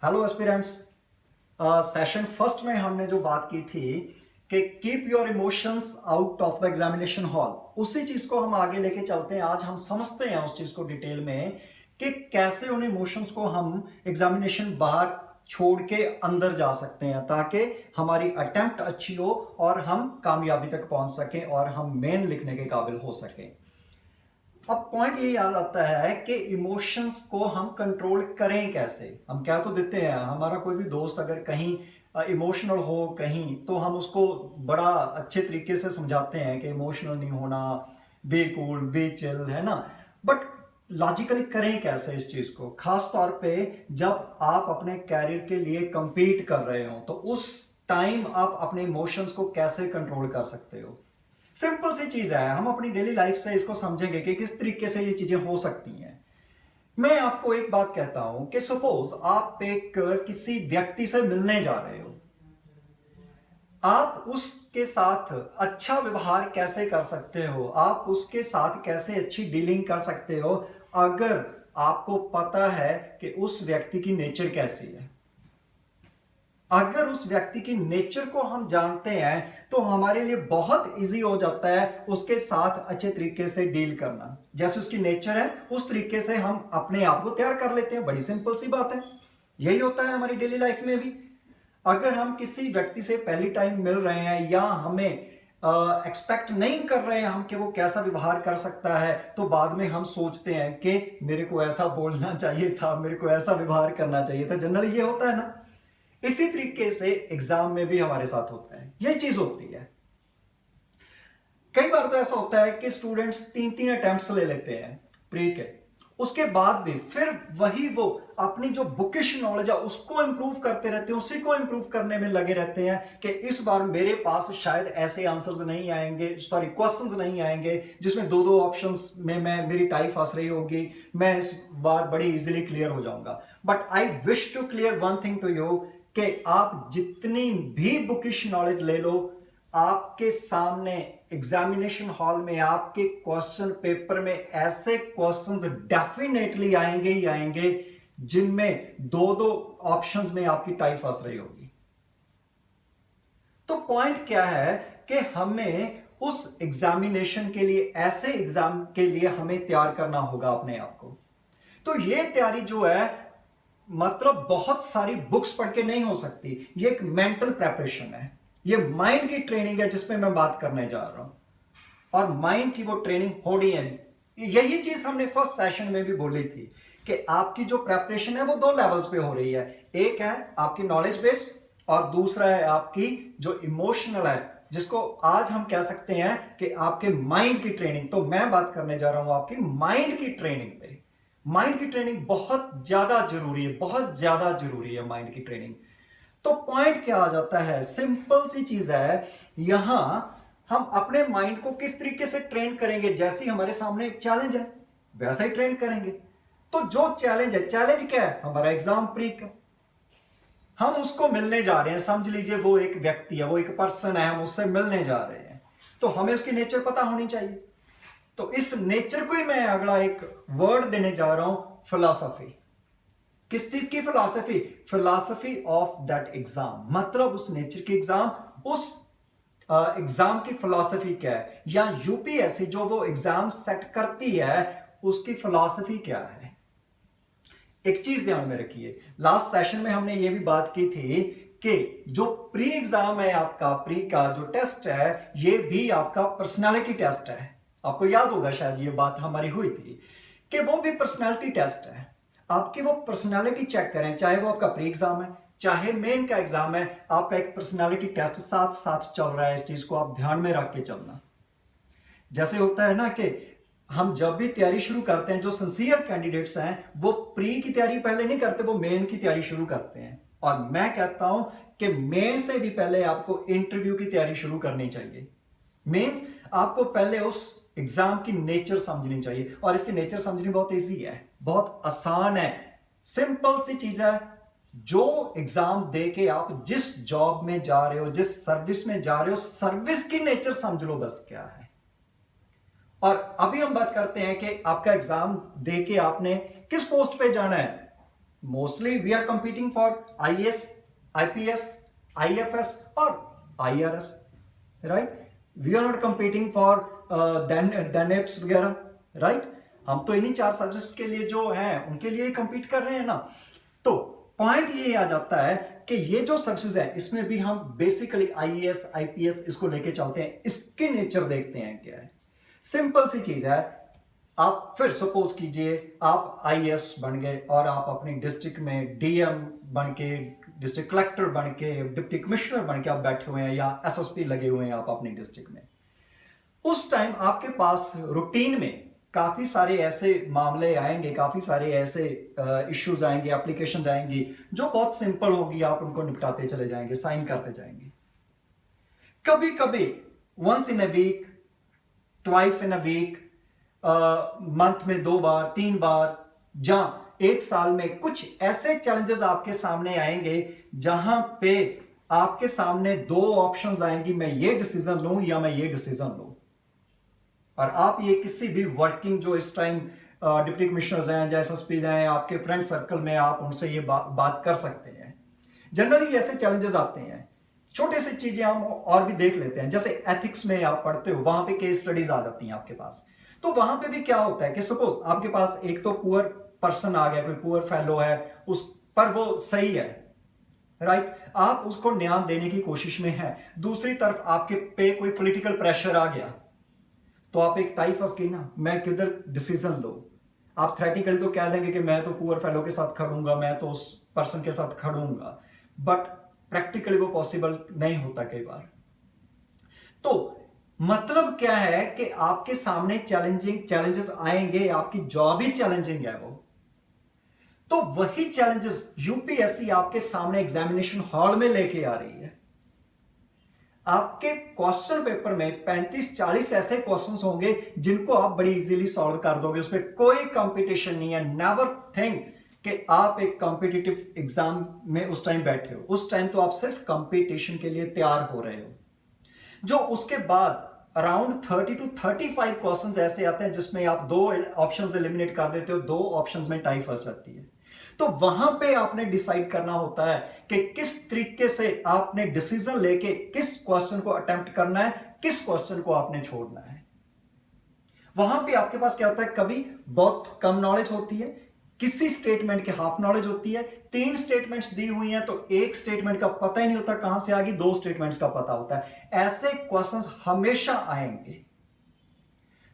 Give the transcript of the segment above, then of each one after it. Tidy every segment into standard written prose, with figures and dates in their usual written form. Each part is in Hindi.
Hello aspirants. सेशन फर्स्ट में हमने जो बात की थी कि keep your emotions out of the examination hall, उसी चीज को हम आगे लेके चलते हैं। आज हम समझते हैं उस चीज को डिटेल में कि कैसे उन इमोशंस को हम एग्जामिनेशन बाहर छोड़ के अंदर जा सकते हैं ताकि हमारी अटेम्प्ट अच्छी हो और हम कामयाबी तक पहुंच सकें और हम मेन लिखने के काबिल हो सकें। अब पॉइंट ये याद आता है कि इमोशंस को हम कंट्रोल करें कैसे। हम क्या तो देते हैं, हमारा कोई भी दोस्त अगर कहीं इमोशनल हो कहीं, तो हम उसको बड़ा अच्छे तरीके से समझाते हैं कि इमोशनल नहीं होना, बी कूल बी चिल, है ना। बट लॉजिकली करें कैसे इस चीज को, खास तौर पे जब आप अपने कैरियर के लिए कंपीट कर रहे हो, तो उस टाइम आप अपने इमोशंस को कैसे कंट्रोल कर सकते हो। सिंपल सी चीज है, हम अपनी डेली लाइफ से इसको समझेंगे कि किस तरीके से ये चीजें हो सकती हैं। मैं आपको एक बात कहता हूं कि सपोज आप एक किसी व्यक्ति से मिलने जा रहे हो, आप उसके साथ अच्छा व्यवहार कैसे कर सकते हो, आप उसके साथ कैसे अच्छी डीलिंग कर सकते हो अगर आपको पता है कि उस व्यक्ति की नेचर कैसी है। अगर उस व्यक्ति की नेचर को हम जानते हैं तो हमारे लिए बहुत इजी हो जाता है उसके साथ अच्छे तरीके से डील करना। जैसे उसकी नेचर है उस तरीके से हम अपने आप को तैयार कर लेते हैं। बड़ी सिंपल सी बात है, यही होता है हमारी डेली लाइफ में भी। अगर हम किसी व्यक्ति से पहली टाइम मिल रहे हैं या हमें एक्सपेक्ट नहीं कर रहे हैं हम कि वो कैसा व्यवहार कर सकता है, तो बाद में हम सोचते हैं कि मेरे को ऐसा बोलना चाहिए था, मेरे को ऐसा व्यवहार करना चाहिए था। जनरली ये होता है ना। इसी तरीके से एग्जाम में भी हमारे साथ होता है, यही चीज होती है। कई बार तो ऐसा होता है कि स्टूडेंट्स 3-3 अटेम्प्ट्स ले लेते हैं प्री के, उसके बाद भी फिर वही वो अपनी जो बुकिश नॉलेज है उसको इंप्रूव करते रहते हैं, उसी को इंप्रूव करने में लगे रहते हैं कि इस बार मेरे पास शायद ऐसे आंसर्स नहीं आएंगे, सॉरी क्वेश्चंस नहीं आएंगे जिसमें दो दो ऑप्शंस में मेरी टाई फंस रही होगी, मैं इस बार बड़ी इजीली क्लियर हो जाऊंगा। But I wish to clear one thing to you कि आप जितनी भी बुकिश नॉलेज ले लो, आपके सामने एग्जामिनेशन हॉल में आपके क्वेश्चन पेपर में ऐसे क्वेश्चंस डेफिनेटली आएंगे ही आएंगे जिनमें दो दो ऑप्शंस में आपकी टाई फंस रही होगी। तो पॉइंट क्या है कि हमें उस एग्जामिनेशन के लिए, ऐसे एग्जाम के लिए हमें तैयार करना होगा अपने आप को। तो ये तैयारी जो है मतलब बहुत सारी बुक्स पढ़ के नहीं हो सकती, ये एक मेंटल प्रेपरेशन है, ये माइंड की ट्रेनिंग है जिसमें मैं बात करने जा रहा हूं। और माइंड की वो ट्रेनिंग होनी है। यही चीज हमने फर्स्ट सेशन में भी बोली थी कि आपकी जो प्रेपरेशन है वो दो लेवल्स पे हो रही है। एक है आपकी नॉलेज बेस और दूसरा है आपकी जो इमोशनल है, जिसको आज हम कह सकते हैं कि आपके माइंड की ट्रेनिंग। तो मैं बात करने जा रहा हूं आपकी माइंड की ट्रेनिंग पे। माइंड की ट्रेनिंग बहुत ज्यादा जरूरी है, बहुत ज्यादा जरूरी है माइंड की ट्रेनिंग। तो पॉइंट क्या आ जाता है, सिंपल सी चीज है, यहां हम अपने माइंड को किस तरीके से ट्रेन करेंगे। जैसे ही हमारे सामने एक चैलेंज है वैसा ही ट्रेन करेंगे। तो जो चैलेंज है, चैलेंज क्या है, हमारा एग्जाम प्री का, हम उसको मिलने जा रहे हैं। समझ लीजिए वो एक व्यक्ति है, वो एक पर्सन है, हम उससे मिलने जा रहे हैं, तो हमें उसकी नेचर पता होनी चाहिए। तो इस नेचर को ही मैं अगला एक वर्ड देने जा रहा हूं, फिलॉसफी। किस चीज की philosophy? Philosophy of that exam, मतलब उस नेचर की एग्जाम, उस एग्जाम की फिलॉसफी क्या है, या यूपीएससी जो वो एग्जाम सेट करती है उसकी फिलॉसफी क्या है। एक चीज ध्यान में रखिए, लास्ट सेशन में हमने ये भी बात की थी कि जो प्री एग्जाम है आपका, प्री का जो टेस्ट है, ये भी आपका पर्सनालिटी टेस्ट है। आपको याद होगा शायद ये बात हमारी हुई थी कि वो भी पर्सनालिटी टेस्ट है। आपकी वो पर्सनालिटी चेक करें, चाहे वो आपका प्री एग्जाम है चाहे मेन का एग्जाम है, आपका एक पर्सनालिटी टेस्ट साथ साथ चल रहा है। इस चीज को आप ध्यान में रख के चलना। जैसे होता है ना कि हम जब भी तैयारी शुरू करते हैं, जो सिंसियर कैंडिडेट्स हैं वो प्री की तैयारी पहले नहीं करते, वो मेन की तैयारी शुरू करते हैं। और मैं कहता हूं कि मेन से भी पहले आपको इंटरव्यू की तैयारी शुरू करनी चाहिए। मीन्स आपको पहले उस एग्जाम की नेचर समझनी चाहिए, और इसकी नेचर समझनी बहुत इजी है, बहुत आसान है, सिंपल सी चीज है। जो एग्जाम दे के आप जिस जॉब में जा रहे हो, जिस सर्विस में जा रहे हो, सर्विस की नेचर समझ लो बस क्या है। और अभी हम बात करते हैं कि आपका एग्जाम दे के आपने किस पोस्ट पे जाना है। Mostly we are competing for IAS, IPS, IFS और IRS, right? We are not competing for DANIPS वगैरह, राइट? हम तो इन्हीं 4 सब्जेक्ट्स के लिए जो हैं उनके लिए कंपीट कर रहे हैं ना। तो पॉइंट ये आ जाता है कि ये जो सब्जेक्ट्स है इसमें भी हम बेसिकली आईएएस, आईपीएस इसको लेके चलते हैं, इसके नेचर देखते हैं क्या है। सिंपल सी चीज है, आप फिर सपोज कीजिए आप आईएएस बन गए और आप अपनी डिस्ट्रिक्ट में डीएम बन के, डिस्ट्रिक्ट कलेक्टर बन के, डिप्टी कमिश्नर बन के आप बैठे हुए हैं या एसएसपी लगे हुए हैं आप अपनी डिस्ट्रिक्ट में। उस टाइम आपके पास रूटीन में काफी सारे ऐसे मामले आएंगे, काफी सारे ऐसे इश्यूज आएंगे, एप्लीकेशंस आएंगी जो बहुत सिंपल होगी, आप उनको निपटाते चले जाएंगे, साइन करते जाएंगे। कभी कभी once in a week, twice in a week, month में 2 बार 3 बार, जहां 1 साल में कुछ ऐसे चैलेंजेस आपके सामने आएंगे जहां पे आपके सामने 2 ऑप्शंस आएंगी, मैं ये डिसीजन लूं या मैं ये डिसीजन लूं। और आप ये किसी भी वर्किंग जो इस टाइम डिप्टी कमिश्नर्स हैं, जैसे एसएसपीज हैं, आपके फ्रेंड सर्कल में आप उनसे ये बात कर सकते हैं। जनरली ऐसे चैलेंजेस आते हैं, छोटे से चीजें हम और भी देख लेते हैं। जैसे एथिक्स में आप पढ़ते हो, वहां पे केस स्टडीज आ जाती हैं आपके पास। तो वहां पे भी क्या होता है कि सपोज आपके पास एक तो पुअर पर्सन आ गया, कोई पुअर फेलो है, उस पर वो सही है, राइट? आप उसको न्याय देने की कोशिश में है। दूसरी तरफ आपके पे कोई पॉलिटिकल प्रेशर आ गया, तो आप एक टाई फंस गई ना, मैं किधर डिसीजन लो। आप थ्रेटिकली तो कह देंगे कि मैं तो पुअर फेलो के साथ खड़ूंगा, मैं तो उस पर्सन के साथ खड़ूंगा, बट प्रैक्टिकली वो पॉसिबल नहीं होता कई बार। तो मतलब क्या है कि आपके सामने चैलेंजेस आएंगे, आपकी जॉब ही चैलेंजिंग है वो। तो वही चैलेंजेस यूपीएससी आपके सामने एग्जामिनेशन हॉल में लेके आ रही है। आपके क्वेश्चन पेपर में 35-40 ऐसे क्वेश्चंस होंगे जिनको आप बड़ी इजीली सॉल्व कर दोगे, उसमें कोई कंपटीशन नहीं है। नेवर थिंक कि आप एक कॉम्पिटिटिव एग्जाम में उस टाइम बैठे हो। उस टाइम तो आप सिर्फ कंपटीशन के लिए तैयार हो रहे हो। जो उसके बाद अराउंड 30 to 35 क्वेश्चंस ऐसे आते हैं जिसमें आप 2 ऑप्शंस एलिमिनेट कर देते हो, 2 ऑप्शंस में टाई फंस जाती है। तो वहां पे आपने डिसाइड करना होता है कि किस तरीके से आपने डिसीजन लेके किस क्वेश्चन को अटेम्प्ट करना है, किस क्वेश्चन को आपने छोड़ना है। वहां पे आपके पास क्या होता है, कभी बहुत कम नॉलेज होती है, किसी स्टेटमेंट की हाफ नॉलेज होती है, 3 स्टेटमेंट्स दी हुई हैं तो एक स्टेटमेंट का पता ही नहीं होता कहां से आ गई, 2 स्टेटमेंट्स का पता होता है। ऐसे क्वेश्चंस हमेशा आएंगे।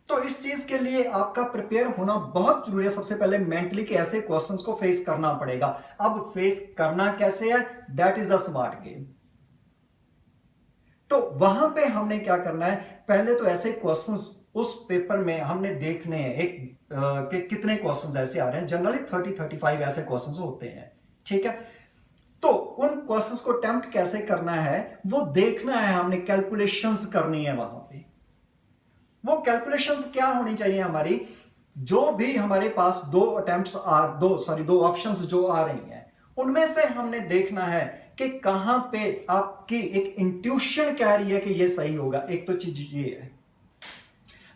तो इस चीज के लिए आपका प्रिपेयर होना बहुत जरूरी है। सबसे पहले मेंटली कि ऐसे क्वेश्चंस को फेस करना पड़ेगा। अब फेस करना कैसे है, that is the smart game. तो वहां पे हमने क्या करना है, पहले तो ऐसे क्वेश्चंस उस पेपर में हमने देखने हैं कि कितने क्वेश्चंस ऐसे आ रहे हैं। जनरली 30-35 ऐसे क्वेश्चंस होते हैं, ठीक है? तो उन क्वेश्चंस को अटेम्प्ट कैसे करना है वो देखना है हमने, कैलकुलेशंस करनी है वहां पे। वो कैलकुलेशंस क्या होनी चाहिए हमारी, जो भी हमारे पास 2 ऑप्शंस जो आ रही हैं उनमें से हमने देखना है कि कहां पे आपकी एक इंट्यूशन कह रही है कि ये सही होगा। एक तो चीज ये है।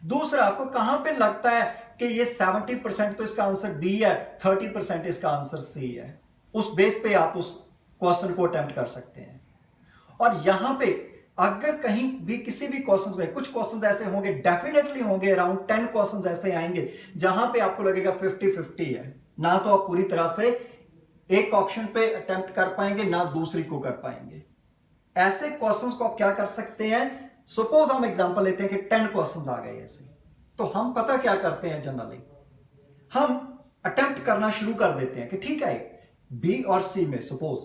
दूसरा, आपको कहां पे लगता है कि ये 70% तो इसका आंसर बी है, 30% इसका आंसर सी है। उस बेस पे आप उस क्वेश्चन को अटेम्प्ट कर सकते हैं। और यहां पे अगर कहीं भी किसी भी क्वेश्चंस में, कुछ क्वेश्चंस ऐसे होंगे, डेफिनेटली होंगे, अराउंड 10 क्वेश्चंस ऐसे आएंगे जहां पे आपको लगेगा 50-50 है, ना तो आप पूरी तरह से एक ऑप्शन पे अटेम्प्ट कर पाएंगे ना दूसरी को कर पाएंगे। ऐसे क्वेश्चंस को आप क्या कर सकते हैं, सपोज हम एग्जांपल लेते हैं कि 10 क्वेश्चंस आ गए ऐसे, तो हम पता क्या करते हैं, जनरली हम अटेम्प्ट करना शुरू कर देते हैं कि ठीक है बी और सी में, सपोज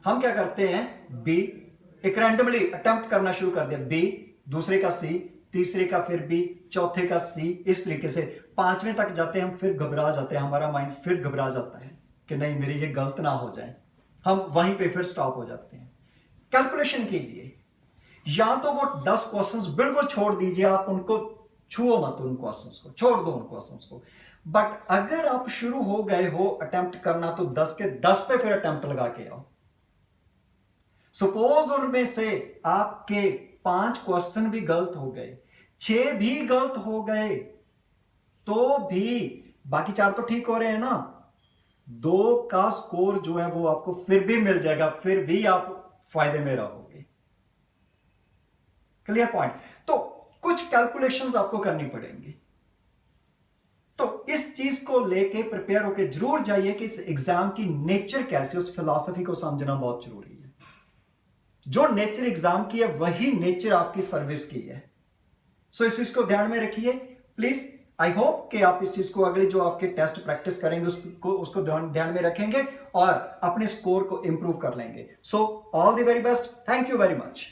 हम क्या करते हैं, बी एक रैंडमली अटेम्प्ट करना शुरू कर दिया, बी, दूसरे का सी, तीसरे का फिर बी, चौथे का सी, इस तरीके से 5वें तक जाते हैं हम, फिर घबरा जाते हैं, हमारा माइंड फिर घबरा जाता है कि नहीं मेरी ये गलत ना हो जाए, हम वहीं पे फिर स्टॉप हो जाते हैं। कैलकुलेशन कीजिए, या तो वो 10 क्वेश्चंस बिल्कुल छोड़ दीजिए, आप उनको छुओ मत, उन क्वेश्चंस को छोड़ दो, उन क्वेश्चंस को। बट अगर आप शुरू हो गए हो अटेम्प्ट करना तो 10 के 10 पे फिर अटेम्प्ट लगा के आओ। सपोज उनमें से आपके 5 क्वेश्चन भी गलत हो गए, 6 भी गलत हो गए, तो भी बाकी 4 तो ठीक हो रहे हैं ना। 2 का स्कोर जो है वो आपको फिर भी मिल जाएगा, फिर भी आप फायदे में रहोगे। Clear point. तो कुछ कैलकुलेशंस आपको करनी पड़ेंगी, तो इस चीज को लेके प्रिपेयर होके जरूर जाइए कि इस एग्जाम की नेचर कैसे, उस फिलॉसफी को समझना बहुत जरूरी है। जो नेचर एग्जाम की है वही नेचर आपकी सर्विस की है। सो इस चीज को ध्यान में रखिए प्लीज। आई होप कि आप इस चीज को अगले जो आपके टेस्ट प्रैक्टिस करेंगे उसको ध्यान में रखेंगे और अपने स्कोर को इंप्रूव कर लेंगे। So all the very best, thank you very much.